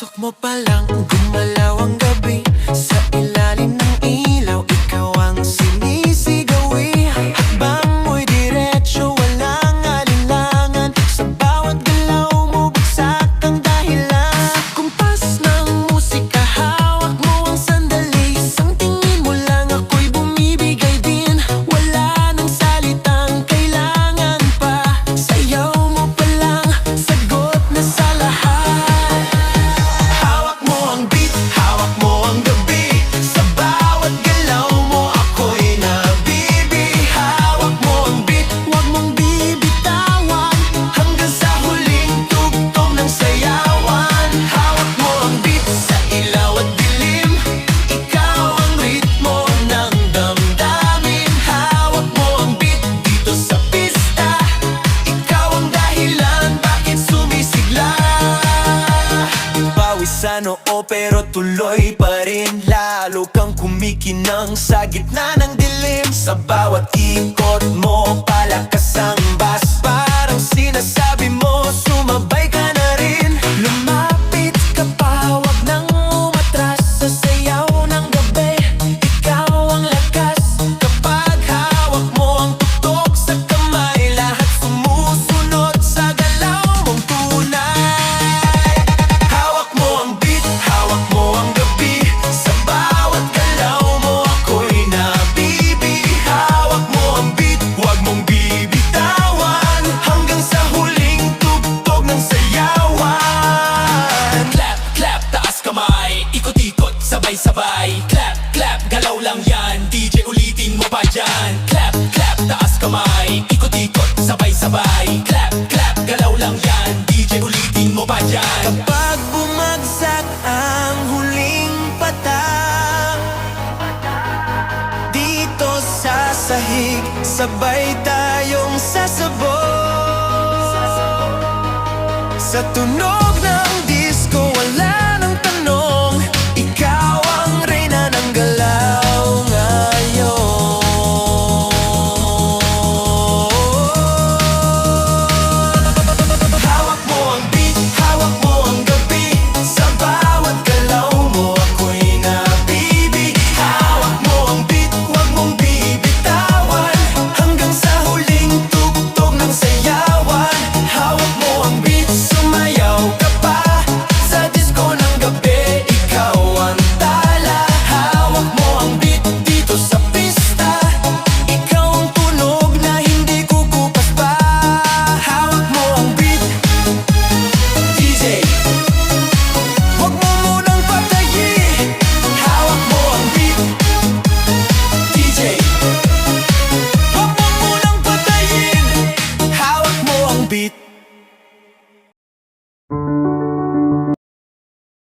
Pagpasok mo pa lang, gumalaw ang gabi. Sa ilalim ng ilaw, ikaw ang sinisigawi. Hakbang mo'y diretso, walang alinlangan. Sa bawat galaw mo, bagsak ang dahilan. Kumpas ng musika, hawak mo ang sandali. Isang tingin mo lang, ako'y bumibigay din. Wala nang salitang kailangan pa. Sayaw mo pa lang, sagot na sa lahat. Sa noo pero tuloy pa rin. Lalo kang kumikinang sa gitna ng dilim. Sa bawat ikot mo, palakas ang bass. Parang sinasabi mo, sumabay ka na rin. Lumapit ka pa, wag nang umatras. Sa sayaw ng gabi, ikaw ang lakas. Kapag hawak mo ang tuktok sa kamay, lahat sumusunod sa galaw mong tunay. Sabay, clap, clap, galaw lang yan. DJ ulitin mo pa dyan. Clap, clap, taas kamay. Ikot-ikot, sabay-sabay. Clap, clap, galaw lang yan. DJ ulitin mo pa dyan. Kapag bumagsak ang huling patak, dito sa sahig, sabay tayong sasabog sa tunog